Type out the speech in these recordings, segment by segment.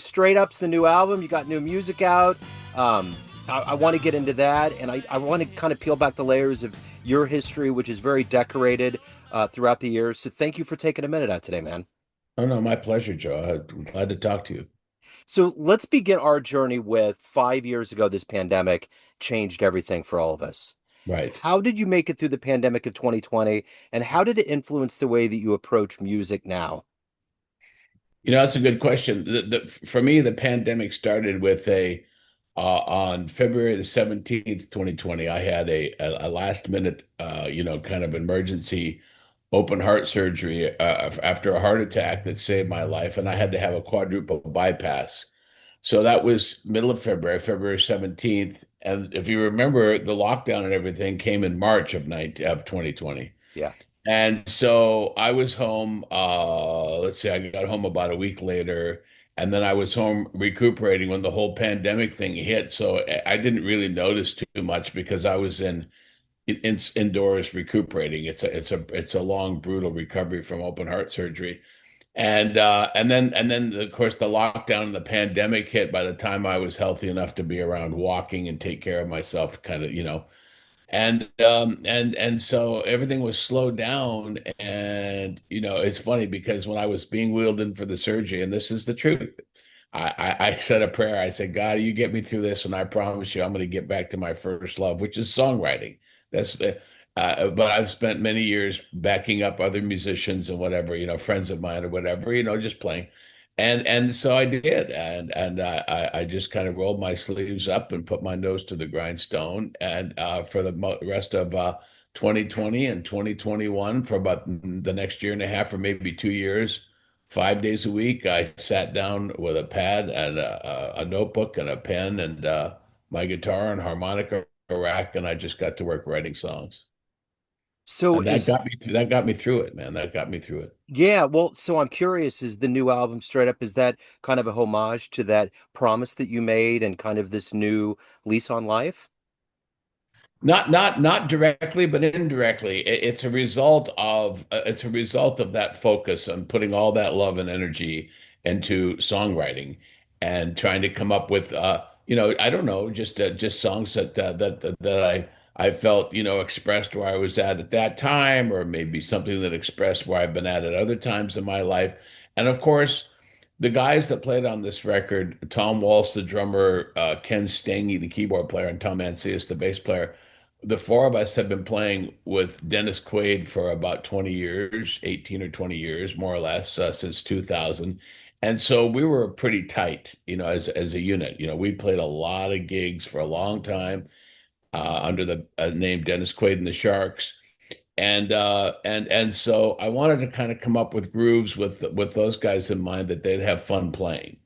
Straight Up's the new album. You got new music out. I want to get into that, and I want to kind of peel back the layers of your history, which is very decorated throughout the years. So thank you for taking a minute out today, man. Oh no, my pleasure, Joe. I'm glad to talk to you. So let's begin our journey with 5 years ago, this pandemic changed everything for all of us. Right. How did you make it through the pandemic of 2020, and how did it influence the way that you approach music now? That's a good question. For me, the pandemic started with on February the 17th, 2020. I had a last minute, kind of emergency open heart surgery after a heart attack that saved my life, and I had to have a quadruple bypass. So that was middle of February, February 17th. And if you remember, the lockdown and everything came in March of 2020. Yeah. And so I was home, let's see, I got home about a week later, and then I was home recuperating when the whole pandemic thing hit. So I didn't really notice too much because I was indoors recuperating. It's a long, brutal recovery from open heart surgery. And then of course the lockdown and the pandemic hit by the time I was healthy enough to be around walking and take care of myself, kind of, and so everything was slowed down. And it's funny because when I was being wheeled in for the surgery, and this is the truth, I said a prayer. I said, God, you get me through this, and I promise you I'm going to get back to my first love, which is songwriting. That's but I've spent many years backing up other musicians and whatever, friends of mine or whatever, just playing. And so I did, and I just kind of rolled my sleeves up and put my nose to the grindstone. And for the rest of 2020 and 2021, for about the next year and a half, or maybe 2 years, 5 days a week, I sat down with a pad and a notebook and a pen and my guitar and harmonica rack, and I just got to work writing songs. So And that is got me through it, man. That got me through it. Yeah, well, so I'm curious, is the new album Straight Up, is that kind of a homage to that promise that you made and kind of this new lease on life? Not directly, but indirectly. It's a result of that focus on putting all that love and energy into songwriting and trying to come up with I don't know, just songs that I felt, expressed where I was at that time, or maybe something that expressed where I've been at other times in my life. And of course, the guys that played on this record, Tom Walsh, the drummer, Ken Stange, the keyboard player, and Tom Mancias, the bass player, the four of us have been playing with Dennis Quaid for about 20 years, 18 or 20 years, more or less, since 2000. And so we were pretty tight, as a unit. We played a lot of gigs for a long time under the name Dennis Quaid and the Sharks. And so I wanted to kind of come up with grooves with those guys in mind that they'd have fun playing.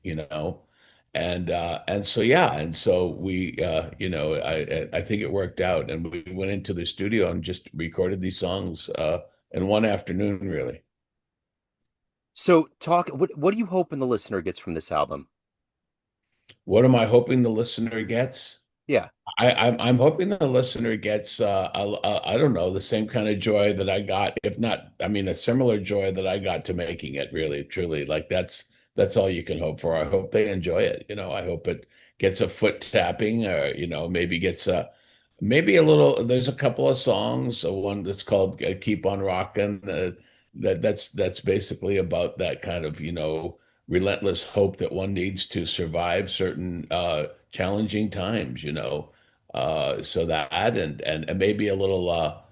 And so yeah, and so we I think it worked out, and we went into the studio and just recorded these songs in one afternoon, really. So what do you hoping the listener gets from this album? What am I hoping the listener gets? Yeah. I'm hoping the listener gets I don't know, the same kind of joy that I got, if not, I mean, a similar joy that I got to making it, really, truly. Like that's all you can hope for. I hope they enjoy it. I hope it gets a foot tapping, or maybe gets maybe a little. There's a couple of songs, one that's called "Keep on Rockin'." That's basically about that kind of relentless hope that one needs to survive certain challenging times. So that and maybe a little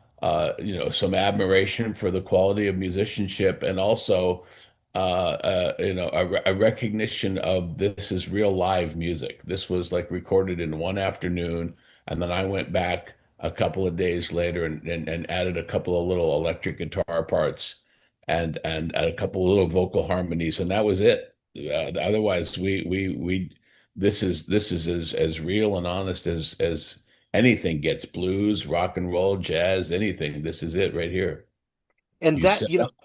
some admiration for the quality of musicianship, and also a recognition of this is real live music. This was like recorded in one afternoon, and then I went back a couple of days later and added a couple of little electric guitar parts and a couple of little vocal harmonies, and that was it. Otherwise, we this is as real and honest as anything gets. Blues, rock and roll, jazz, anything. This is it right here. And You that, set up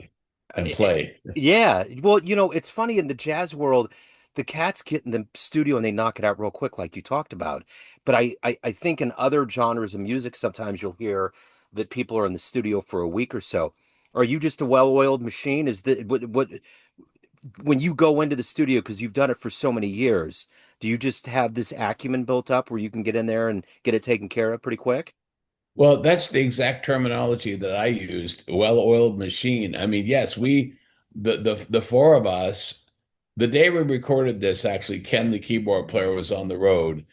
and play. yeah, well, it's funny in the jazz world, the cats get in the studio and they knock it out real quick, like you talked about. But I think in other genres of music, sometimes you'll hear that people are in the studio for a week or so. Are you just a well-oiled machine? Is that what when you go into the studio, because you've done it for so many years, do you just have this acumen built up where you can get in there and get it taken care of pretty quick? Well, that's the exact terminology that I used, well-oiled machine. I mean, yes, the four of us, the day we recorded this, actually, Ken, the keyboard player, was on the road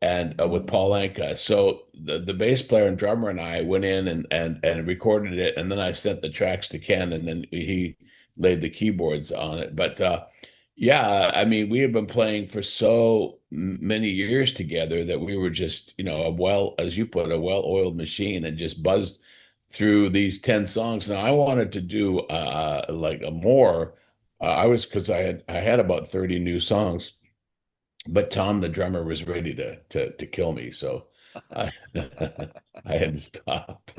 and with Paul Anka. So the bass player and drummer and I went in and recorded it, and then I sent the tracks to Ken, and then he laid the keyboards on it. But yeah, I mean, we had been playing for so many years together that we were just, as you put, a well-oiled machine and just buzzed through these 10 songs. Now I wanted to do like a more because I had about 30 new songs, but Tom the drummer was ready to kill me, so I I had to stop.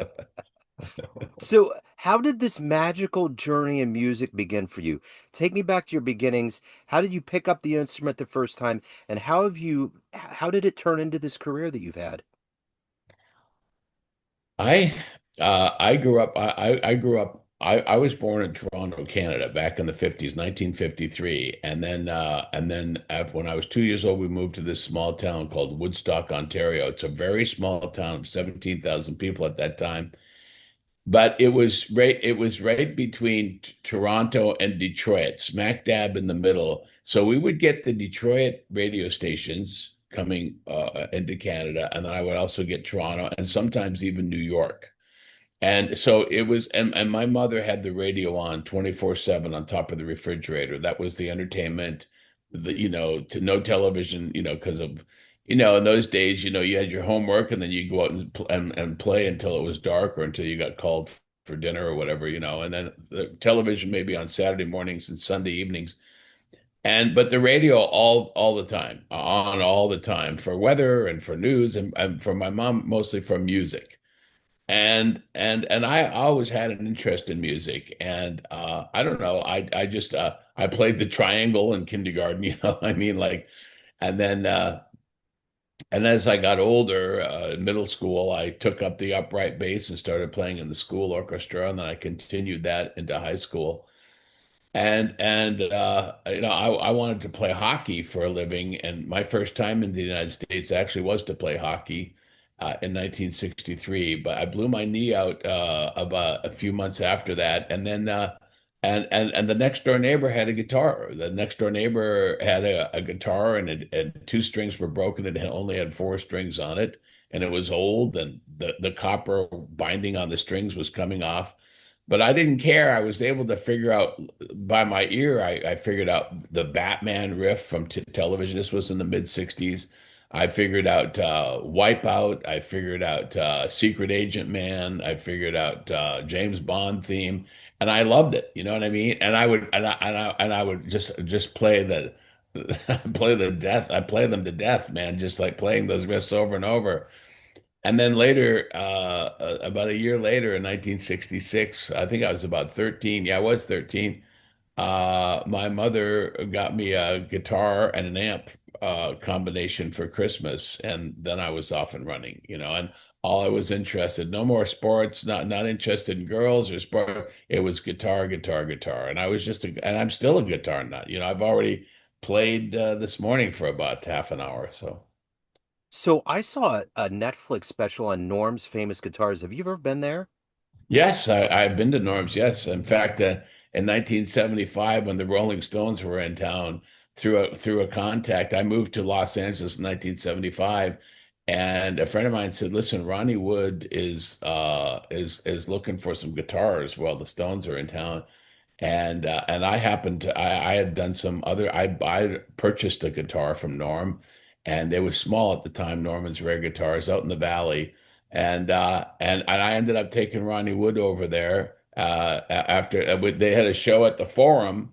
So, how did this magical journey in music begin for you? Take me back to your beginnings. How did you pick up the instrument the first time, and how did it turn into this career that you've had? I I grew up I grew up I was born in Toronto, Canada, back in the 50s, 1953. When I was 2 years old, we moved to this small town called Woodstock, Ontario. It's a very small town, 17,000 people at that time. But it was right between Toronto and Detroit, smack dab in the middle. So we would get the Detroit radio stations coming into Canada, and then I would also get Toronto and sometimes even New York. And so it was, and my mother had the radio on 24/7 on top of the refrigerator. That was the entertainment, to no television, because of, in those days, you had your homework and then you go out and play until it was dark or until you got called for dinner or whatever, and then the television maybe on Saturday mornings and Sunday evenings. But the radio all the time, on all the time for weather and for news and for my mom, mostly for music. And I always had an interest in music, and I don't know, I played the triangle in kindergarten, I mean, like, and then and as I got older, middle school, I took up the upright bass and started playing in the school orchestra, and then I continued that into high school. I wanted to play hockey for a living, and my first time in the United States actually was to play hockey in 1963. But I blew my knee out about a few months after that, and then and the next door neighbor had a guitar. The next door neighbor had a guitar, and two strings were broken. It only had four strings on it, and it was old, and the copper binding on the strings was coming off. But I didn't care. I was able to figure out by my ear, I figured out the Batman riff from t television. This was in the mid 60s. I figured out Wipeout. I figured out Secret Agent Man. I figured out James Bond theme, and I loved it. You know what I mean? And I would just play the play the death. I play them to death, man. Just like playing those riffs over and over. And then later, about a year later in 1966, I think I was about 13. Yeah, I was 13. My mother got me a guitar and an amp combination for Christmas, and then I was off and running, and all I was interested, no more sports, not interested in girls or sport. It was guitar, guitar, guitar. And and I'm still a guitar nut. I've already played this morning for about half an hour. So. So, I saw a Netflix special on Norm's famous guitars. Have you ever been there? Yes, I've been to Norm's. Yes, in fact, in 1975, when the Rolling Stones were in town, through a contact, I moved to Los Angeles in 1975, and a friend of mine said, "Listen, Ronnie Wood is looking for some guitars while the Stones are in town." And I happened to I had done some other I purchased a guitar from Norm, and it was small at the time, Norman's rare guitars out in the valley. And I ended up taking Ronnie Wood over there after they had a show at the Forum,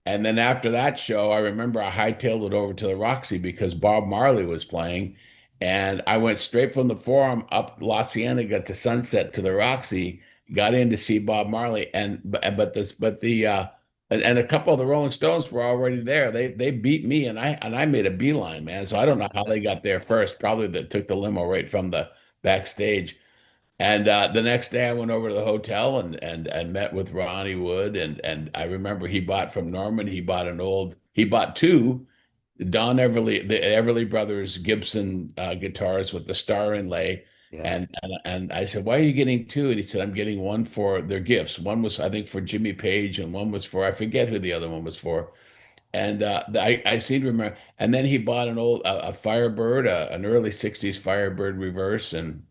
and then after that show, I remember I hightailed it over to the Roxy because Bob Marley was playing. And I went straight from the Forum up La Cienega to Sunset to the Roxy, got in to see Bob Marley. And a couple of the Rolling Stones were already there. They beat me, and I made a beeline, man. So I don't know how they got there first. Probably they took the limo right from the backstage. And the next day I went over to the hotel and met with Ronnie Wood and I remember he bought from Norman, he bought two Don Everly, the Everly Brothers Gibson guitars with the star inlay. Yeah. And I said, "Why are you getting two?" And he said, "I'm getting one for their gifts. One was, I think, for Jimmy Page, and one was for, I forget who the other one was for." And I seem to remember. And then he bought a Firebird, an early '60s Firebird reverse, and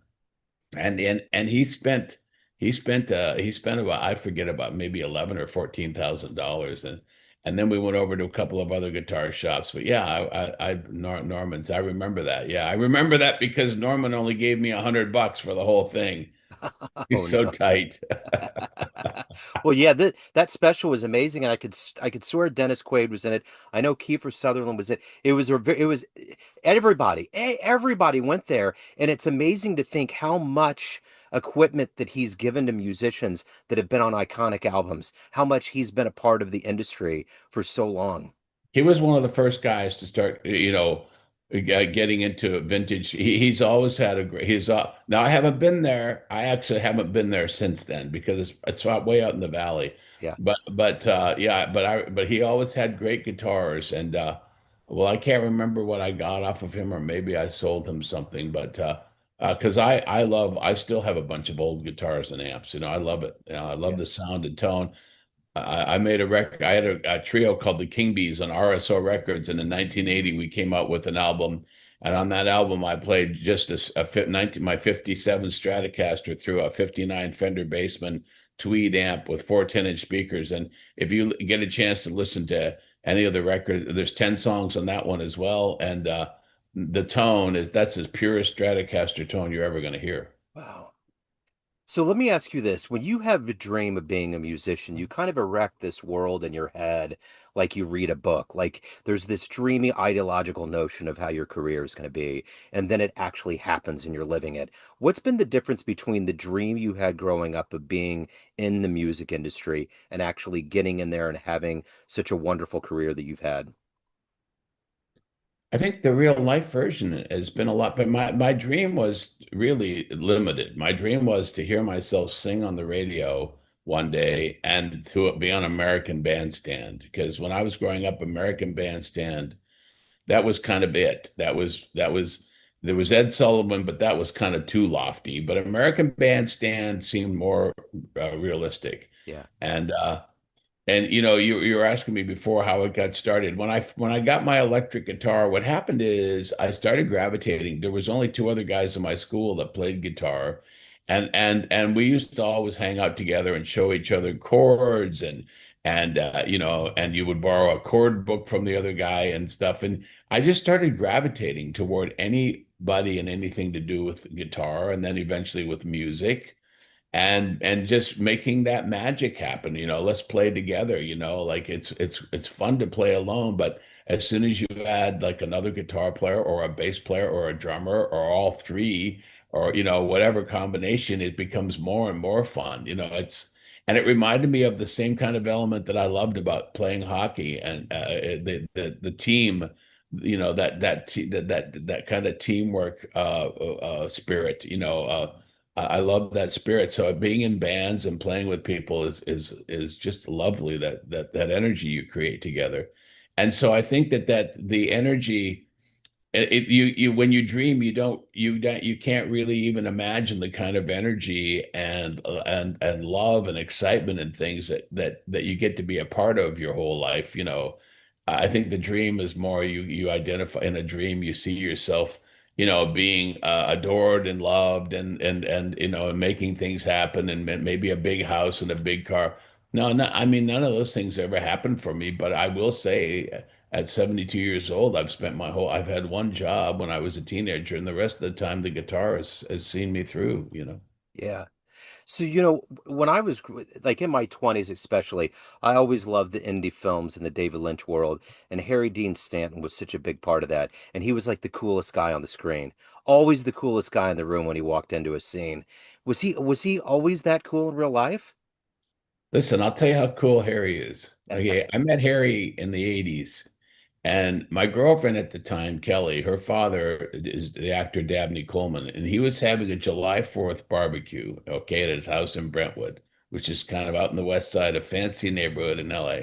he spent about, I forget, about maybe 11 or $14,000, and then we went over to a couple of other guitar shops. But yeah, Norman's, I remember that. Yeah, I remember that because Norman only gave me $100 for the whole thing. Oh He's so no. tight. Well, yeah, that special was amazing, and I could swear Dennis Quaid was in it. I know Kiefer Sutherland was it. It was everybody went there, and it's amazing to think how much equipment that he's given to musicians that have been on iconic albums, how much he's been a part of the industry for so long. He was one of the first guys to start, getting into vintage. He's always had a great. He's now I haven't been there. I actually haven't been there since then because it's way out in the valley. Yeah, But he always had great guitars and well, I can't remember what I got off of him or maybe I sold him something, but because I still have a bunch of old guitars and amps. I love it. I love yeah, the sound and tone. I made a record. I had a trio called the Kingbees on RSO Records, and in 1980 we came out with an album. And on that album, I played just my 57 Stratocaster through a 59 Fender Bassman Tweed amp with four 10-inch speakers. And if you get a chance to listen to any of the records, there's 10 songs on that one as well. And the tone that's as pure a Stratocaster tone you're ever going to hear. wow. So let me ask you this. When you have a dream of being a musician, you kind of erect this world in your head like you read a book. Like there's this dreamy ideological notion of how your career is going to be, and then it actually happens and you're living it. What's been the difference between the dream you had growing up of being in the music industry and actually getting in there and having such a wonderful career that you've had? I think the real life version has been a lot, but my dream was really limited. My dream was to hear myself sing on the radio one day and to be on American Bandstand. Because when I was growing up, American Bandstand, that was kind of it. That was there was Ed Sullivan, but that was kind of too lofty. But American Bandstand seemed more realistic. Yeah. And you were asking me before how it got started. When I got my electric guitar, what happened is I started gravitating. There was only two other guys in my school that played guitar, and we used to always hang out together and show each other chords and you would borrow a chord book from the other guy and stuff. And I just started gravitating toward anybody and anything to do with guitar, and then eventually with music and just making that magic happen. Let's play together. Like it's fun to play alone, but as soon as you add like another guitar player or a bass player or a drummer or all three or whatever combination, it becomes more and more fun. And it reminded me of the same kind of element that I loved about playing hockey and the team, that kind of teamwork spirit. I love that spirit. So being in bands and playing with people is just lovely, that energy you create together. And so I think that the energy, you when you dream, you can't really even imagine the kind of energy and love and excitement and things that you get to be a part of your whole life. I think the dream is more, you identify in a dream, you see yourself, being adored and loved and making things happen and maybe a big house and a big car. No, no, I mean, none of those things ever happened for me, but I will say at 72 years old, I've had one job when I was a teenager, and the rest of the time the guitar has seen me through. Yeah. So, when I was like in my 20s, especially, I always loved the indie films and the David Lynch world. And Harry Dean Stanton was such a big part of that. And he was like the coolest guy on the screen, always the coolest guy in the room when he walked into a scene. Was he always that cool in real life? Listen, I'll tell you how cool Harry is. Okay, I met Harry in the 80s. And my girlfriend at the time, Kelly, her father is the actor Dabney Coleman, and he was having a July 4th barbecue, okay, at his house in Brentwood, which is kind of out in the west side, a fancy neighborhood in LA.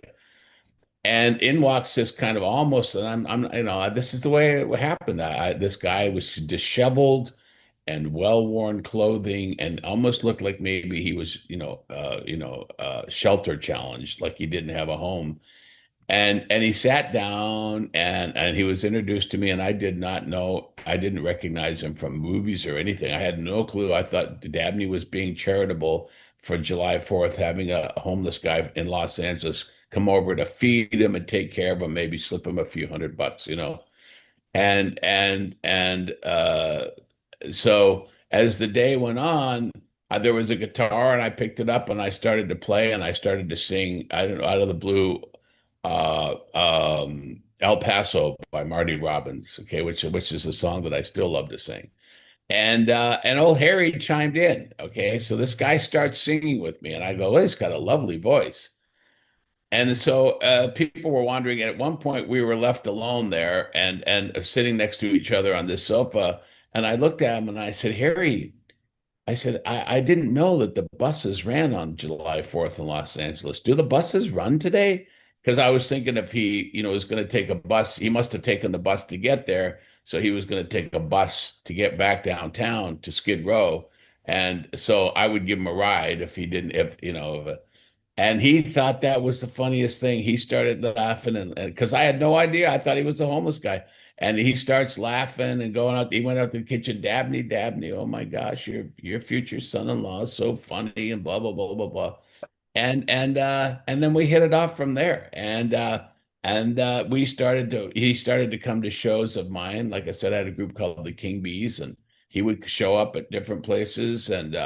And in walks this kind of almost, and this is the way it happened. This guy was disheveled and well-worn clothing, and almost looked like maybe he was, shelter challenged, like he didn't have a home. And he sat down and he was introduced to me, and I did not know, I didn't recognize him from movies or anything. I had no clue. I thought Dabney was being charitable for July 4th, having a homeless guy in Los Angeles come over to feed him and take care of him, maybe slip him a few $100, you know. And so as the day went on, there was a guitar, and I picked it up and I started to play and I started to sing, I don't know, out of the blue, El Paso by Marty Robbins, okay, which is a song that I still love to sing. And old Harry chimed in, okay. So this guy starts singing with me, and I go, well, he's got a lovely voice. And so people were wondering, and at one point we were left alone there and sitting next to each other on this sofa. And I looked at him and I said, Harry, I said, I didn't know that the buses ran on July 4th in Los Angeles. Do the buses run today? Because I was thinking if he, was going to take a bus, he must have taken the bus to get there. So he was going to take a bus to get back downtown to Skid Row. And so I would give him a ride if he didn't, and he thought that was the funniest thing. He started laughing, and because I had no idea, I thought he was a homeless guy. And he starts laughing and going out. He went out to the kitchen, Dabney, Dabney. Oh my gosh, your future son-in-law is so funny, and blah blah blah blah blah. And then we hit it off from there. And he started to come to shows of mine. Like I said, I had a group called the Kingbees, and he would show up at different places and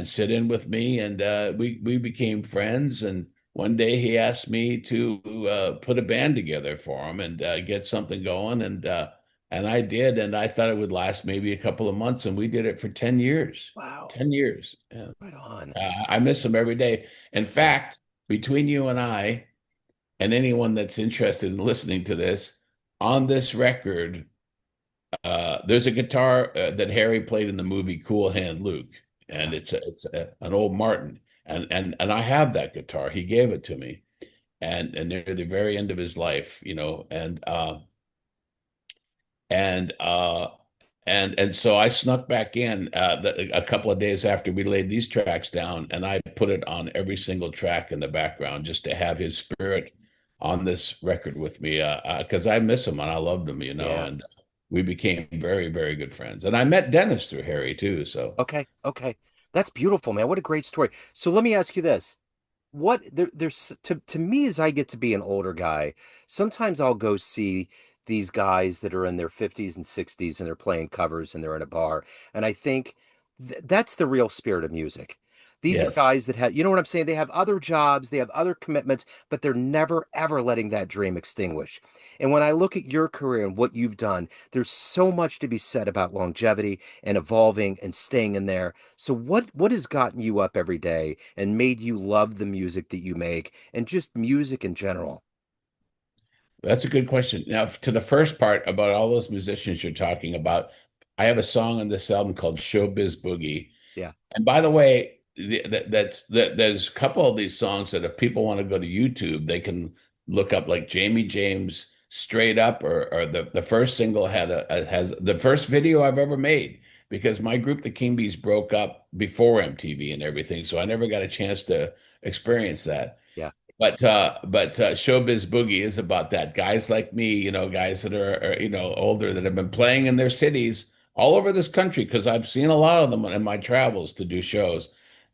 sit in with me, and we became friends. And one day he asked me to put a band together for him and get something going, and I did, and I thought it would last maybe a couple of months, and we did it for 10 years. Wow. 10 years. Yeah. Right on. I miss him every day. In Yeah. fact, between you and I, and anyone that's interested in listening to this, on this record, there's a guitar that Harry played in the movie Cool Hand Luke, Yeah. and an old Martin, and I have that guitar. He gave it to me, and near the very end of his life, and uh, and so I snuck back in a couple of days after we laid these tracks down, and I put it on every single track in the background just to have his spirit on this record with me, because I miss him and I loved him, Yeah. and we became very, very good friends. And I met Dennis through Harry too. So Okay. Okay. That's beautiful, man. What a great story. So let me ask you this. There's to me, as I get to be an older guy, sometimes I'll go see these guys that are in their 50s and 60s and they're playing covers and they're in a bar, and I think that's the real spirit of music. These are yes. guys that have, you know what I'm saying? They have other jobs, they have other commitments, but they're never ever letting that dream extinguish. And when I look at your career and what you've done, there's so much to be said about longevity and evolving and staying in there. So what has gotten you up every day and made you love the music that you make and just music in general? That's a good question. Now, to the first part about all those musicians you're talking about, I have a song on this album called Showbiz Boogie. Yeah, And by the way, there's a couple of these songs that if people want to go to YouTube, they can look up like Jamie James Straight Up, or the first single has the first video I've ever made, because my group, the Kingbees, broke up before MTV and everything, so I never got a chance to experience that. yeah, But Showbiz Boogie is about that. Guys like me, guys that are older, that have been playing in their cities all over this country, because I've seen a lot of them in my travels to do shows,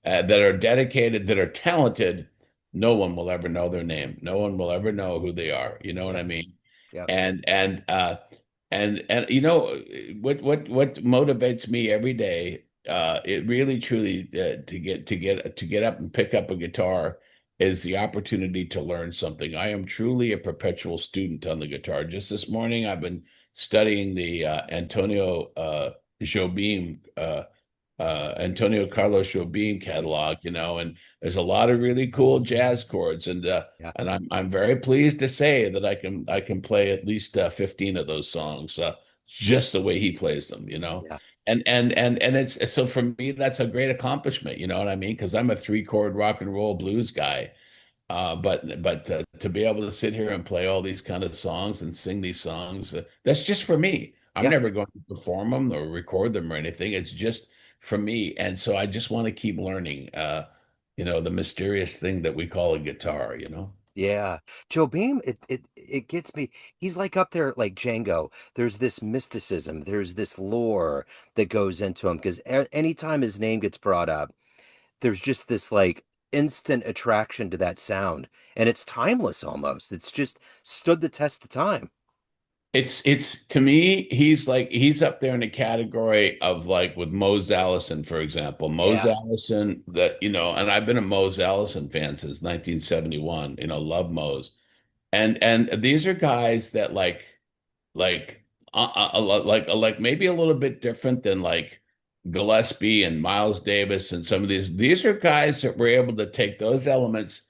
that are dedicated, that are talented. No one will ever know their name. No one will ever know who they are. You know what yeah, I mean? yeah, And what motivates me every day, it really truly, to get up and pick up a guitar, is the opportunity to learn something. I am truly a perpetual student on the guitar. Just this morning, I've been studying the Antonio Jobim Antonio Carlos Jobim catalog, and there's a lot of really cool jazz chords, Yeah, and I'm very pleased to say that I can play at least 15 of those songs just the way he plays them, yeah, and it's so for me that's a great accomplishment, you know what I mean? Because I'm a three-chord rock and roll blues guy. But to be able to sit here and play all these kind of songs and sing these songs, that's just for me. I'm yeah. never going to perform them or record them or anything. It's just for me. And so I just want to keep learning, the mysterious thing that we call a guitar. Yeah. Joe Beam, it gets me. He's like up there like Django. There's this mysticism, there's this lore that goes into him because anytime his name gets brought up, there's just this like instant attraction to that sound. And it's timeless almost. It's just stood the test of time. It's to me, he's up there in the category of like with Mose Allison, for example. Mose Yeah, Allison, and I've been a Mose Allison fan since 1971, love Mose. And these are guys that like like maybe a little bit different than like Gillespie and Miles Davis and some of these. These are guys that were able to take those elements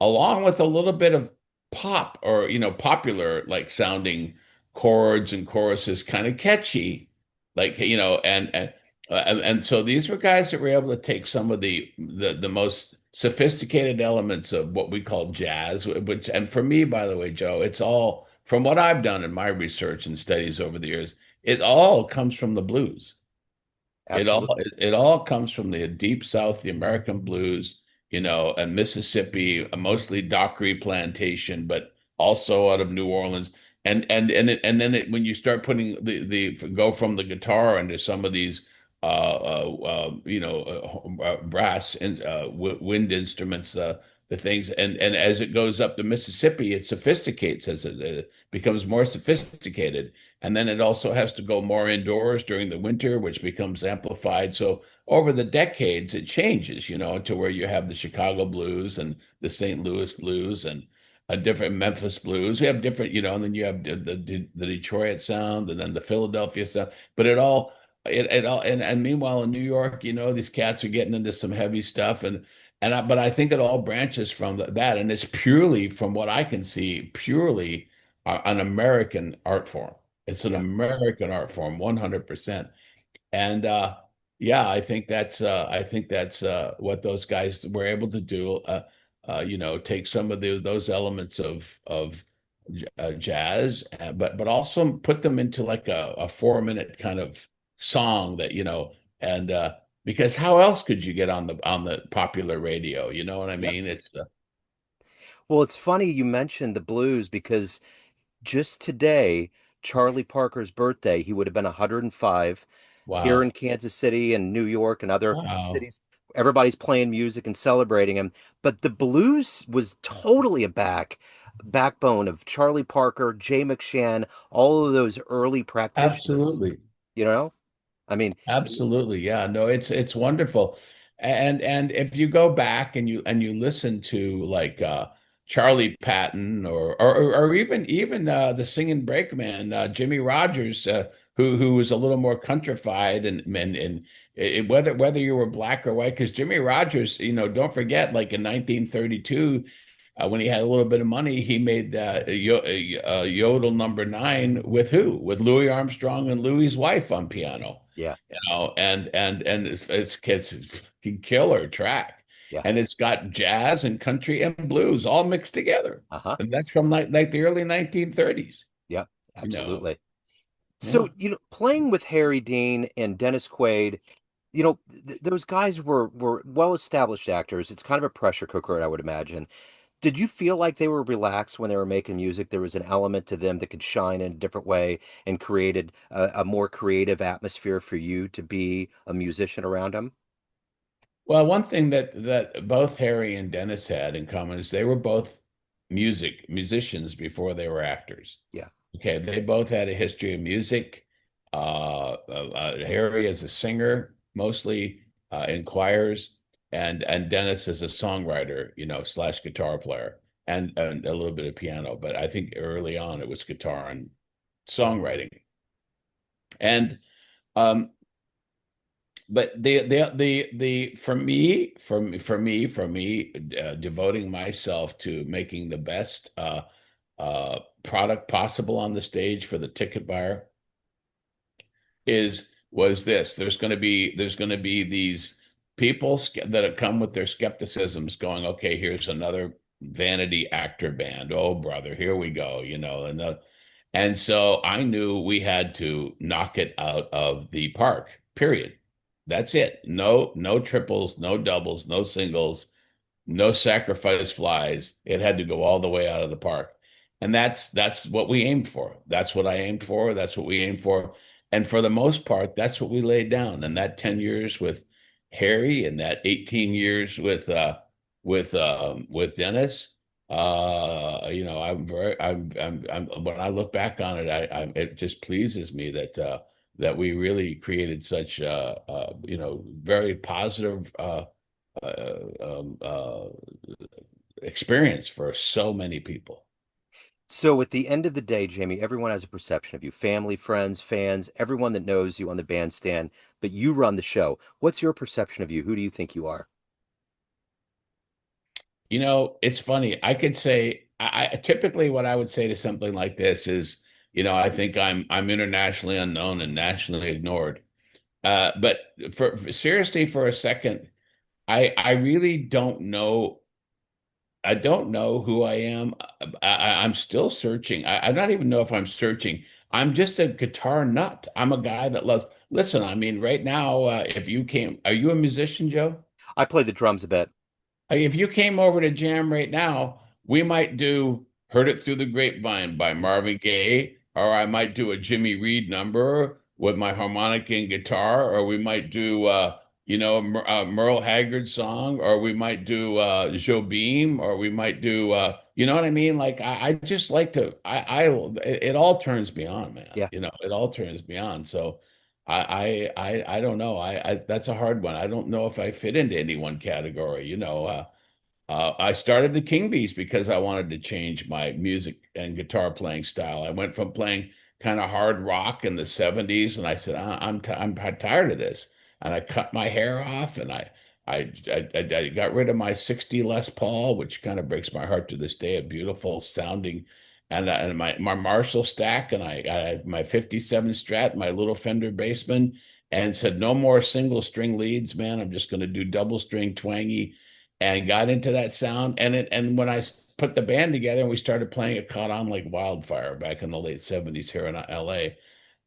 along with a little bit of pop or popular like sounding chords and choruses, kind of catchy, like and so these were guys that were able to take some of the most sophisticated elements of what we call jazz, which, and for me, by the way, Joe, it's all from what I've done in my research and studies over the years. It all comes from the blues. It all absolutely. it all comes from the deep South, the American blues, and Mississippi, mostly Dockery plantation, but also out of New Orleans. When you start putting the go from the guitar into some of these brass and wind instruments, the things, and as it goes up the Mississippi, it sophisticates as it becomes more sophisticated. And then it also has to go more indoors during the winter, which becomes amplified. So over the decades, it changes, to where you have the Chicago blues and the St. Louis blues and a different Memphis blues. We have different, and then you have the Detroit sound and then the Philadelphia sound. But it all, and meanwhile in New York, these cats are getting into some heavy stuff, but I think it all branches from that, and it's purely, from what I can see, purely an American art form. It's an Yeah. American art form, 100%. And yeah, I think that's what those guys were able to do. Take some of those elements of jazz, but also put them into like a 4 minute kind of song that and because how else could you get on the popular radio? You know what I Yep. mean? It's Well, it's funny you mentioned the blues because just today, Charlie Parker's birthday, he would have been 105 here in wow, Kansas City and New York and other wow, cities. Everybody's playing music and celebrating him. But the blues was totally a backbone of Charlie Parker, Jay McShann, all of those early practitioners, absolutely. you know? I mean, Absolutely. Yeah. No, it's wonderful. And if you go back and you listen to like Charlie Patton or even the singing brakeman Jimmy Rogers, who was a little more countrified, and whether you were black or white, because Jimmy Rogers, don't forget, like in 1932, when he had a little bit of money, he made Yodel Number 9 with who? With Louis Armstrong and Louis's wife on piano. yeah, And it's a killer track, yeah, and it's got jazz and country and blues all mixed together, uh-huh, and that's from like the early 1930s. yeah, You know, absolutely. So, yeah. playing with Harry Dean and Dennis Quaid, those guys were well-established actors. It's kind of a pressure cooker, I would imagine. Did you feel like they were relaxed when they were making music? There was an element to them that could shine in a different way and created a more creative atmosphere for you to be a musician around them? Well, one thing that both Harry and Dennis had in common is they were both musicians before they were actors. Yeah, Okay, they both had a history of music. Harry as a singer, mostly in choirs, and Dennis as a songwriter, slash guitar player, and a little bit of piano. But I think early on it was guitar and yeah, songwriting. And um, but the for me, devoting myself to making the best product possible on the stage for the ticket buyer is was this. There's going to be these people that have come with their skepticisms, going, okay, here's another vanity actor band. Oh, brother, here we go. And so I knew we had to knock it out of the park. Period. That's it. No triples, no doubles, no singles, no sacrifice flies. It had to go all the way out of the park. And that's what we aimed for. That's what I aimed for. That's what we aimed for. And for the most part, that's what we laid down. And that 10 years with Harry and that 18 years with Dennis, I'm when I look back on it, it just pleases me that we really created such very positive uh, um, uh, experience for so many people. So at the end of the day, Jamie, everyone has a perception of you, family, friends, fans, everyone that knows you on the bandstand, but you run the show. What's your perception of you? Who do you think you are? It's funny. I could say I typically what I would say to something like this is, I think I'm internationally unknown and nationally ignored. But seriously, for a second, I really don't know. I don't know who I am. I'm still searching. I don't even know if I'm searching. I'm just a guitar nut. I'm a guy that loves. Listen, I mean, right now, if you came, are you a musician, Joe? I play the drums a bit. If you came over to jam right now, we might do "Heard It Through the Grapevine" by Marvin Gaye, or I might do a Jimmy Reed number with my harmonica and guitar, or we might do a Merle Haggard song, or we might do Jobim, or we might do you know what I mean? Like I just like to it all turns me on, man. Yeah. It all turns me on. So I don't know. I that's a hard one. I don't know if I fit into any one category. I started the Kingbees because I wanted to change my music and guitar playing style. I went from playing kind of hard rock in the 70s, and I said, I'm tired of this. And I cut my hair off, and I got rid of my 60 Les Paul, which kind of breaks my heart to this day, a beautiful sounding, and my Marshall stack, and I had my 57 Strat, my little Fender Bassman, and said, no more single string leads, man. I'm just going to do double string twangy, and got into that sound. And when I put the band together and we started playing, it caught on like wildfire back in the late 70s here in LA.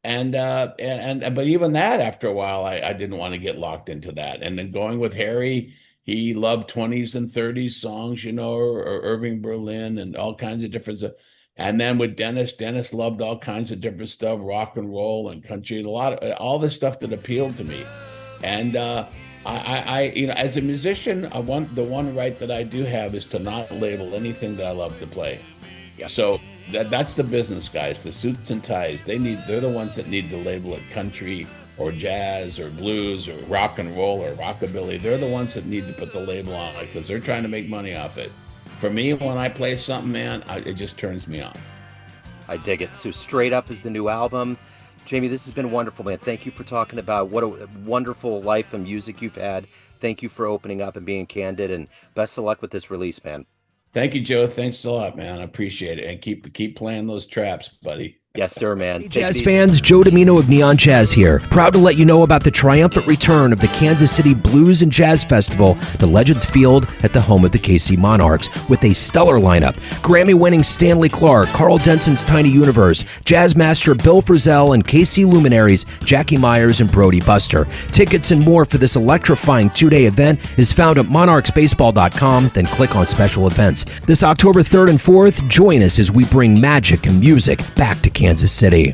And but even that, after a while, I didn't want to get locked into that. And then going with Harry, he loved 20s and 30s songs, or Irving Berlin and all kinds of different stuff. And then with Dennis loved all kinds of different stuff, rock and roll and country, a lot of all the stuff that appealed to me. And as a musician, the one right that I do have is to not label anything that I love to play. Yeah. So that's the business guys, the suits and ties. They're the ones that need to label it country or jazz or blues or rock and roll or rockabilly. They're the ones that need to put the label on it because they're trying to make money off it. For me, when I play something, man, it just turns me on. I dig it. So Straight Up is the new album. Jamie, this has been wonderful, man. Thank you for talking about what a wonderful life and music you've had. Thank you for opening up and being candid, and best of luck with this release, man. Thank you, Joe. Thanks a lot, man. I appreciate it. And keep playing those traps, buddy. Yes, sir, man. Hey, jazz fans, Joe Domino of Neon Jazz here. Proud to let you know about the triumphant return of the Kansas City Blues and Jazz Festival to Legends Field at the home of the KC Monarchs with a stellar lineup. Grammy-winning Stanley Clarke, Carl Denson's Tiny Universe, jazz master Bill Frisell, and KC luminaries Jackie Myers and Brody Buster. Tickets and more for this electrifying two-day event is found at monarchsbaseball.com, then click on special events. This October 3rd and 4th, join us as we bring magic and music back to Kansas City.